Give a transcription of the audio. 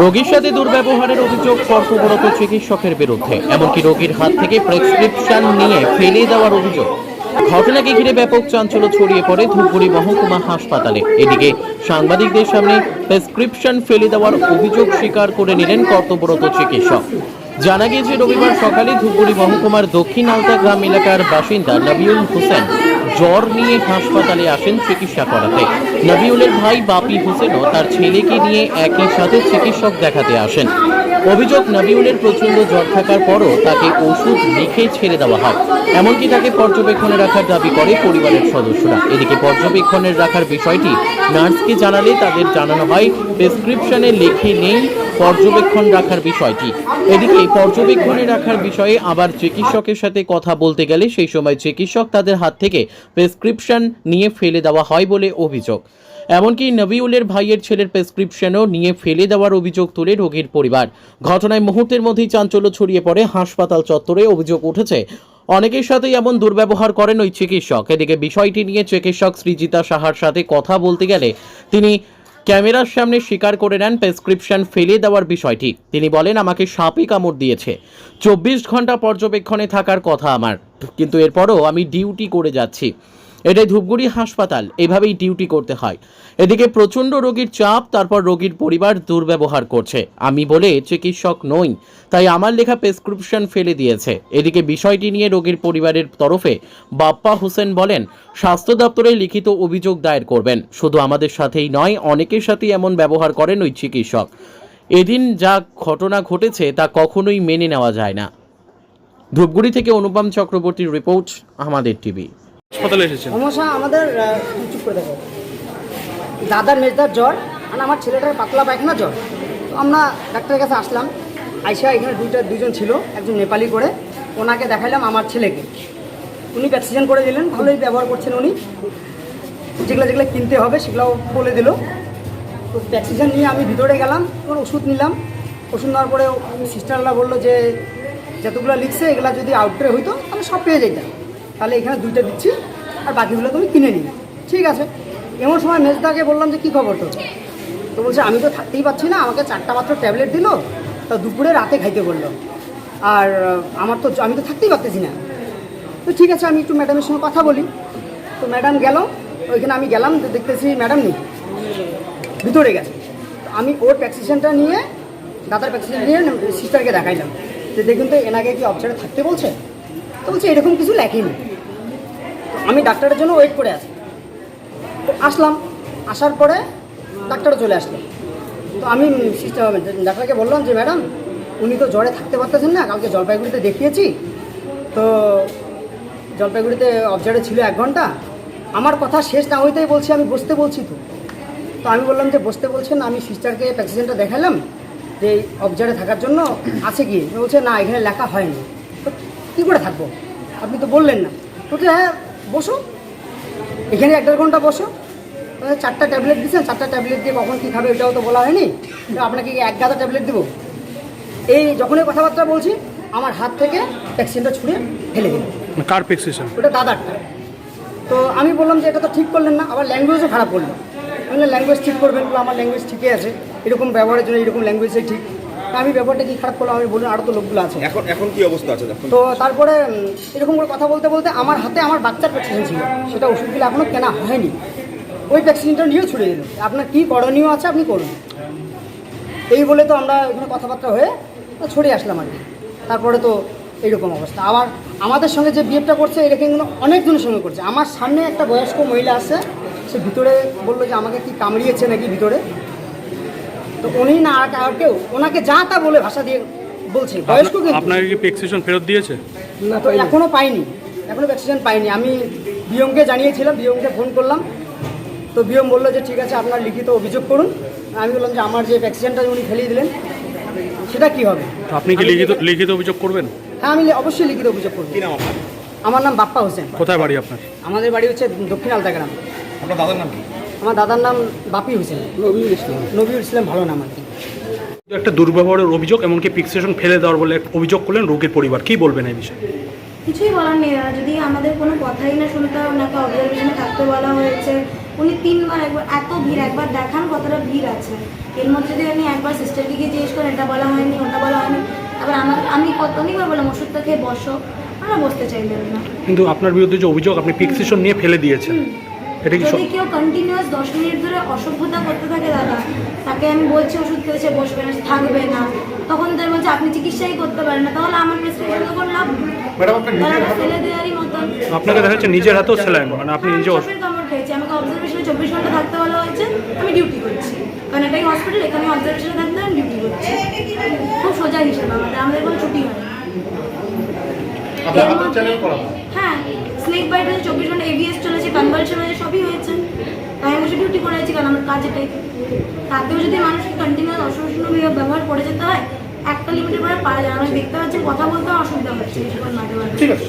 রোগীর সাথে দুর্ব্যবহারের অভিযোগ কর্তব্যরত চিকিৎসকের বিরুদ্ধে, এমনকি রোগীর হাত থেকে প্রেসক্রিপশন নিয়ে ফেলে দেওয়ার অভিযোগ। ঘটনাকে ঘিরে ব্যাপক চাঞ্চল্য ছড়িয়ে পড়ে ধূপগুড়ি মহকুমা হাসপাতালে। এদিকে সাংবাদিকদের সামনে প্রেসক্রিপশন ফেলে দেওয়ার অভিযোগ স্বীকার করে নিলেন কর্তব্যরত চিকিৎসক। জানা গিয়েছে, রবিবার সকালে ধূপগুড়ি মহকুমার দক্ষিণ আলতা গ্রাম এলাকার বাসিন্দা নবিউল হোসেন জ্বর নিয়ে হাসপাতালে আসেন চিকিৎসা করাতে। নবিউলের ভাই বাপি হোসেনও তার ছেলেকে নিয়ে একই সাথে চিকিৎসক দেখাতে আসেন। অভিযোগ, নবিউলের প্রচন্ড জ্বর থাকার পরও তাকে ওষুধ লিখে ছেড়ে দেওয়া হয়, এমনকি তাকে পর্যবেক্ষণে রাখার দাবি করে পরিবারের সদস্যরা। এদিকে পর্যবেক্ষণে রাখার বিষয়টি নার্সকে জানালে তাদের জানানো হয় প্রেসক্রিপশনে লেখে নেই পর্যবেক্ষণ রাখার বিষয়টি। এদিকে পর্যবেক্ষণে রাখার বিষয়ে আবার চিকিৎসকের সাথে কথা বলতে গেলে সেই সময় চিকিৎসক তাদের হাত থেকে প্রেসক্রিপশন নিয়ে ফেলে দেওয়া হয় বলে অভিযোগ। এমনকি নবিউলের ভাইয়ের ছেলের প্রেসক্রিপশনও নিয়ে ফেলে দেওয়ার অভিযোগ তুলে রোগীর পরিবার। ঘটনায় মুহূর্তের মধ্যেই চাঞ্চল্য ছড়িয়ে পড়ে হাসপাতাল চত্বরে। অভিযোগ উঠেছে, অনেকের সাথেই এমন দুর্ব্যবহার করেন ওই চিকিৎসক। এদিকে বিষয়টি নিয়ে চিকিৎসক সৃজিতা সাহার সাথে কথা বলতে গেলে তিনি ক্যামেরার সামনে স্বীকার করে নেন প্রেসক্রিপশন ফেলে দেওয়ার বিষয়টি। তিনি বলেন, আমাকে সাপে কামড় দিয়েছে, 24 ঘন্টা পর্যবেক্ষণে থাকার কথা আমার, কিন্তু এরপরও আমি ডিউটি করে যাচ্ছি। এটাই ধূপগুড়ি হাসপাতাল, এভাবেই ডিউটি করতে হয়। এদিকে প্রচণ্ড রোগীর চাপ, তারপর রোগীর পরিবার দুর্ব্যবহার করছে। আমি বলে চিকিৎসক নই, তাই আমার লেখা প্রেসক্রিপশন ফেলে দিয়েছে। এদিকে বিষয়টি নিয়ে রোগীর পরিবারের তরফে বাপ্পা হোসেন বলেন, স্বাস্থ্য দপ্তরে লিখিত অভিযোগ দায়ের করবেন। শুধু আমাদের সাথেই নয়, অনেকের সাথেই এমন ব্যবহার করেন ওই চিকিৎসক। এদিন যা ঘটনা ঘটেছে তা কখনোই মেনে নেওয়া যায় না। ধূপগুড়ি থেকে অনুপম চক্রবর্তীর রিপোর্ট, আমাদের টিভি। হাসপাতালে এসেছেন? সমস্যা আমাদের চুপ করে দেখো, দাদার মেজদার জ্বর আর আমার ছেলেটার পাতলা পায়খানা জ্বর। তো আমরা ডাক্তারের কাছে আসলাম। আইসা এখানে দুজন ছিল, একজন নেপালি করে, ওনাকে দেখাইলাম আমার ছেলেকে। উনি প্যাক্সিজেন করে দিলেন, ভালোই ব্যবহার করছেন উনি। যেগুলো কিনতে হবে সেগুলোও বলে দিল। তো প্যাক্সিজেন নিয়ে আমি ভিতরে গেলাম, ওর ওষুধ নিলাম। ওষুধ নেওয়ার পরে সিস্টাররা বললো যে যতগুলো লিখছে এগুলো যদি আউটরে হইতো তাহলে সব পেয়ে যেতাম, তাহলে এখানে 2টা দিচ্ছি আর বাকিগুলো তুমি কিনে নিবে। ঠিক আছে। এমন সময় মেজদাকে বললাম যে কী খবর তোর? তো বলছে আমি তো থাকতেই পারছি না, আমাকে 4টা মাত্র ট্যাবলেট দিল, তা দুপুরে রাতে খাইতে বললো, আর আমি তো থাকতেই পারতেছি না। তো ঠিক আছে, আমি একটু ম্যাডামের সঙ্গে কথা বলি। তো ম্যাডাম গেল, ওইখানে আমি গেলাম, তো দেখতেছি ম্যাডাম নেই, ভিতরে গেছে। আমি ওর প্রেসক্রিপশনটা নিয়ে, দাদার প্রেসক্রিপশন নিয়ে সিস্টারকে দেখাইলাম যে দেখুন তো এনাকে কি অবজারে থাকতে বলছে। তো বলছে এরকম কিছু লেখেনি। তো আমি ডাক্তারের জন্য ওয়েট করে আছি। তো আসলাম, আসার পরে ডাক্তারও চলে আসলো। তো আমি ডাক্তারকে বললাম যে ম্যাডাম, উনি তো জ্বরে থাকতে পারতেছেন না, কালকে জলপাইগুড়িতে দেখিয়েছি, তো জলপাইগুড়িতে অবজারে ছিল 1 ঘন্টা। আমার কথা শেষ না হইতেই বলছি আমি বসতে বলছি। তো আমি বললাম যে বসতে বলছেন, আমি সিস্টারকে প্রেসক্রিপশনটা দেখালাম যে অবজারে থাকার জন্য আছে কি। বলছে না, এখানে লেখা হয়নি। তো কী করে থাকবো, আপনি তো বললেন না। বলছে হ্যাঁ বসো, এখানে 1-1.5 ঘন্টা বসো। 4টা ট্যাবলেট দিচ্ছেন, 4টা ট্যাবলেট দিয়ে কখন কী খাবে এটাও তো বলা হয়নি, আপনাকে 1 গাদা ট্যাবলেট দেবো। এই যখনই কথাবার্তা বলছি আমার হাত থেকে প্রেসক্রিপশনটা ছুঁড়ে ফেলে দিল। কার প্রেসক্রিপশন? ওটা দাদারটা। তো আমি বললাম যে এটা তো ঠিক করলেন না, আবার ল্যাঙ্গুয়েজও খারাপ করলো। আমি ল্যাঙ্গুয়েজ ঠিক করবেন, আমার ল্যাঙ্গুয়েজ ঠিকই আছে, এরকম ব্যবহারের জন্য এরকম ল্যাঙ্গুয়েজই ঠিক। আমি ব্যাপারটা কি খারাপ করলাম, আমি বললাম আরও তো লোকগুলো আছে। এখন কি অবস্থা আছে? তো তারপরে এরকম করে কথা বলতে বলতে আমার হাতে আমার বাচ্চার প্রেসক্রিপশন ছিল, সেটা ওষুধগুলো এখনও কেনা হয়নি। ওই প্রেসক্রিপশনটা নিয়েও ছুড়ে দিল। আপনার কী করণীয় আছে আপনি করুন, এই বলে তো আমরা এখানে কথাবার্তা হয়ে ছড়িয়ে আসলাম আর কি। তারপরে তো এইরকম অবস্থা। আবার আমাদের সঙ্গে যে বিহেভটা করছে এটা কিন্তু অনেকজনের সঙ্গে করছে। আমার সামনে একটা বয়স্ক মহিলা আছে, সে ভিতরে বললো যে আমাকে কি কামড়িয়েছে নাকি ভিতরে। তো উনি না আর কেউ ওনাকে যা তা বলে ভাষা দিয়ে বলছে। বয়স্ক কিন্তু। আপনাকে কি প্রেসক্রিপশন ফেরত দিয়েছে? না, তো এখনও পাইনি, এখনও প্রেসক্রিপশন পাইনি। আমি বিএমকে জানিয়েছিলাম, বিএমকে ফোন করলাম। তো বিএম বললো যে ঠিক আছে আপনার লিখিত অভিযোগ করুন। আমি বললাম যে আমার যে প্রেসক্রিপশনটা উনি ফেলিয়ে দিলেন সেটা কী হবে। আপনি কি লিখিত অভিযোগ করবেন? হ্যাঁ, আমি অবশ্যই লিখিত অভিযোগ করব। কি নাম আপনার? আমার নাম বাপ্পা হোসেন। কোথায় বাড়ি আপনার? আমাদের বাড়ি হচ্ছে দক্ষিণ আলতা গ্রাম। আপনার দাদার নাম কি? আমার দাদার নাম বাপি হোসেন। নবিউল ইসলাম ভালো নাম আর কি। একটা দুর্ব্যবহারের অভিযোগ, এমনকি প্রেসক্রিপশন ফেলে দেওয়ার বলে অভিযোগ করলেন রোগীর পরিবার, কি বলবেন এই বিষয়ে? কিছুই বলার নেই। যদি আমাদের কোনো কথাই না শুনতে, ওনাকে অবজারভেশনে থাকতে বলা হয়েছে, উনি 3 বার একবার এত ভিড়, একবার দেখান কতটা ভিড় আছে। এর মধ্যে যদি উনি একবার সিস্টারকে গিয়ে জিজ্ঞেস করেন এটা বলা হয়নি ওটা বলা হয়নি, তারপর আমি অনেকবার বললাম ওষুধটা খেয়ে বসো, আমরা বসতে চাইলেন না। কিন্তু আপনার বিরুদ্ধে যে অভিযোগ আপনি ফিক্সেশন নিয়ে ফেলে দিয়েছেন, এটা কি যদি কেউ কন্টিনিউয়াস 10 মিনিট ধরে অসভ্যতা করতে থাকে দাদা, তাকে আমি বলছি ওষুধ খেয়েছে বসবে না থাকবে না, তখন তার বলছে আপনি চিকিৎসাই করতে পারেন না, তাহলে আমার প্রেসক্রিপশন তো কোনো লাভ নেই। ফেলে দেওয়ারই মতন। আপনাকে দেখা যাচ্ছে নিজের হাতেও স্যালাইন, মানে আপনি নিজে সাপের কামড় খেয়েছি, আমাকে অবজারভেশনে 24 ঘন্টা থাকতে বলা হয়েছে, আমি ডিউটি করছি, কারণ এটাই হসপিটাল, এখানে অবজারভেশনে থাকতে আমি ডিউটি করছি। খুব সোজা হিসেবে আমাদের কোনো ছুটি হয় না। হ্যাঁ, স্নেক বাইট হয়েছে, 24 ঘন্টা এবিএস চলেছে, কনভালশন হয়েছে, সবই হয়েছে। তাই আমি বসে ডিউটি করে আছি, কারণ আমার কাজ এটাই। তাতেও যদি মানুষকে কন্টিনিউয়াস অসহনীয় ব্যবহার করে যেতে হয়, একটা লিমিটের পরে পারা যায় না। আমি দেখতে পাচ্ছি কথা বলতে অসুবিধা হচ্ছে, এইসব মাঝে মাঝে। ঠিক আছে।